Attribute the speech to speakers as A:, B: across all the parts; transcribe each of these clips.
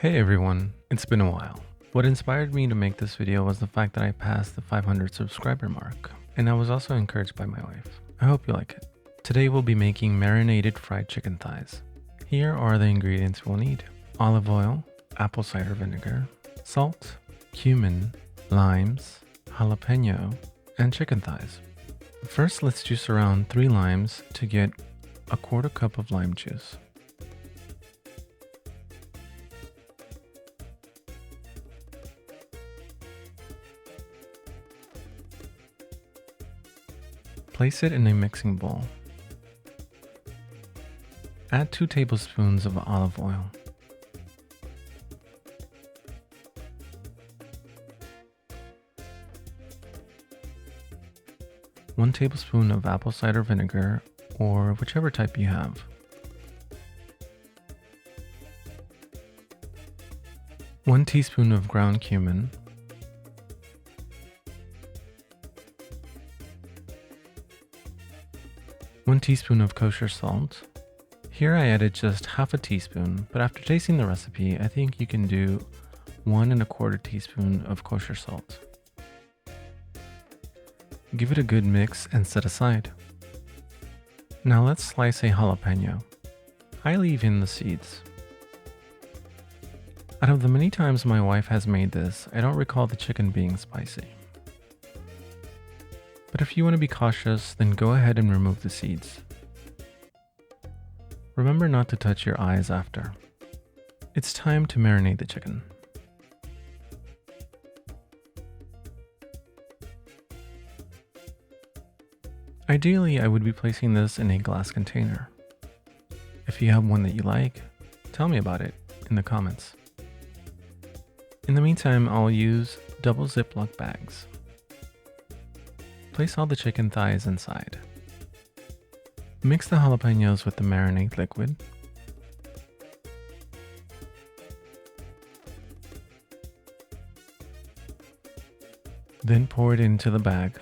A: Hey everyone, it's been a while. What inspired me to make this video was the fact that I passed the 500 subscriber mark, and I was also encouraged by my wife. I hope you like it. Today we'll be making marinated fried chicken thighs. Here are the ingredients we'll need: olive oil, apple cider vinegar, salt, cumin, limes, jalapeno, and chicken thighs. First, let's juice around 3 limes to get a quarter cup of lime juice. Place it in a mixing bowl. Add 2 tablespoons of olive oil. One tablespoon of apple cider vinegar, or whichever type you have. 1 teaspoon of ground cumin. 1 teaspoon of kosher salt. Here I added just half a teaspoon, but after tasting the recipe, I think you can do 1 1/4 teaspoon of kosher salt. Give it a good mix and set aside. Now let's slice a jalapeno. I leave in the seeds. Out of the many times my wife has made this, I don't recall the chicken being spicy. But if you want to be cautious, then go ahead and remove the seeds. Remember not to touch your eyes after. It's time to marinate the chicken. Ideally, I would be placing this in a glass container. If you have one that you like, tell me about it in the comments. In the meantime, I'll use double Ziploc bags. Place all the chicken thighs inside. Mix the jalapenos with the marinade liquid. Then pour it into the bag.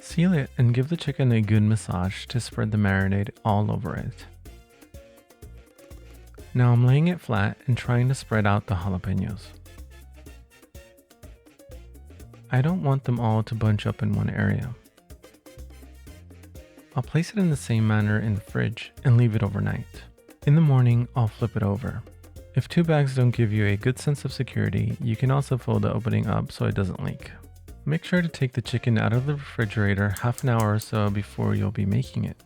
A: Seal it and give the chicken a good massage to spread the marinade all over it. Now I'm laying it flat and trying to spread out the jalapenos. I don't want them all to bunch up in one area. I'll place it in the same manner in the fridge and leave it overnight. In the morning, I'll flip it over. If 2 bags don't give you a good sense of security, you can also fold the opening up so it doesn't leak. Make sure to take the chicken out of the refrigerator half an hour or so before you'll be making it.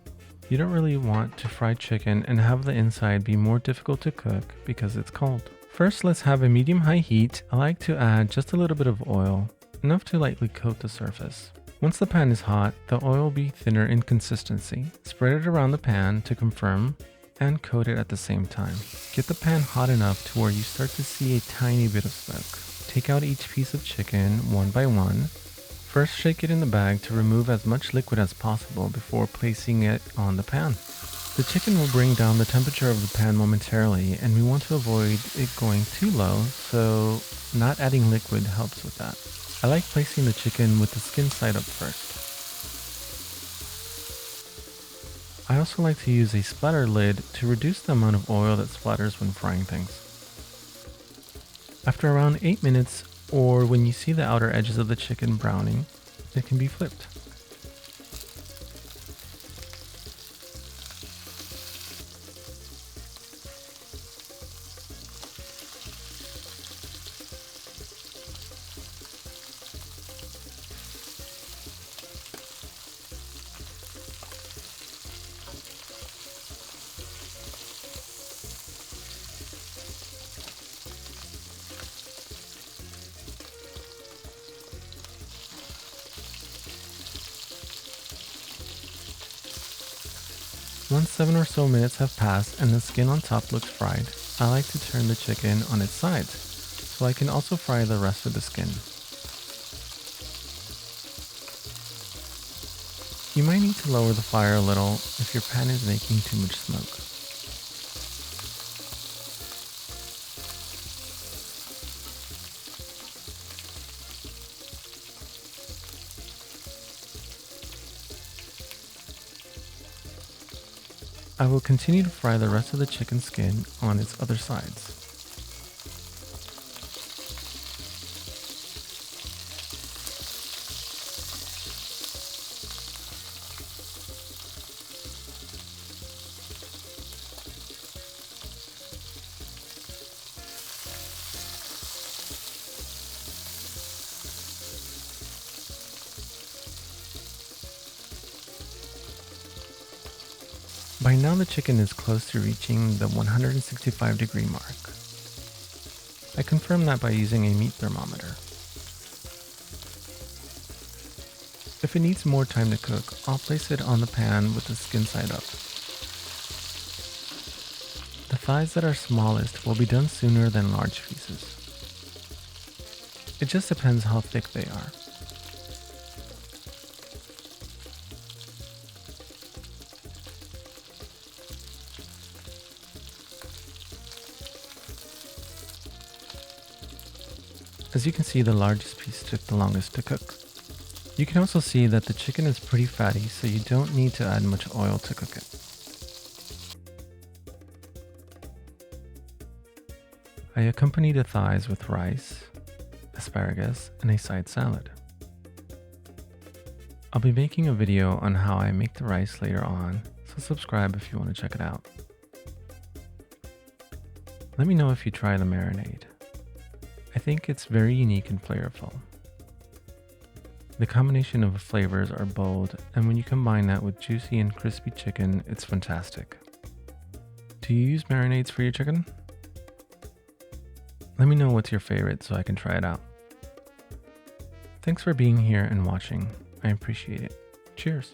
A: You don't really want to fry chicken and have the inside be more difficult to cook because it's cold. First, let's have a medium-high heat. I like to add just a little bit of oil, enough to lightly coat the surface. Once the pan is hot, the oil will be thinner in consistency. Spread it around the pan to confirm and coat it at the same time. Get the pan hot enough to where you start to see a tiny bit of smoke. Take out each piece of chicken one by one. First, shake it in the bag to remove as much liquid as possible before placing it on the pan. The chicken will bring down the temperature of the pan momentarily, and we want to avoid it going too low, so not adding liquid helps with that. I like placing the chicken with the skin side up first. I also like to use a splatter lid to reduce the amount of oil that splatters when frying things. After around 8 minutes, or when you see the outer edges of the chicken browning, it can be flipped. Once 7 or so minutes have passed and the skin on top looks fried, I like to turn the chicken on its sides, so I can also fry the rest of the skin. You might need to lower the fire a little if your pan is making too much smoke. I will continue to fry the rest of the chicken skin on its other sides. By now the chicken is close to reaching the 165-degree mark. I confirm that by using a meat thermometer. If it needs more time to cook, I'll place it on the pan with the skin side up. The thighs that are smallest will be done sooner than large pieces. It just depends how thick they are. As you can see, the largest piece took the longest to cook. You can also see that the chicken is pretty fatty, so you don't need to add much oil to cook it. I accompany the thighs with rice, asparagus, and a side salad. I'll be making a video on how I make the rice later on, so subscribe if you want to check it out. Let me know if you try the marinade. I think it's very unique and flavorful. The combination of flavors are bold, and when you combine that with juicy and crispy chicken, it's fantastic. Do you use marinades for your chicken? Let me know what's your favorite so I can try it out. Thanks for being here and watching. I appreciate it. Cheers.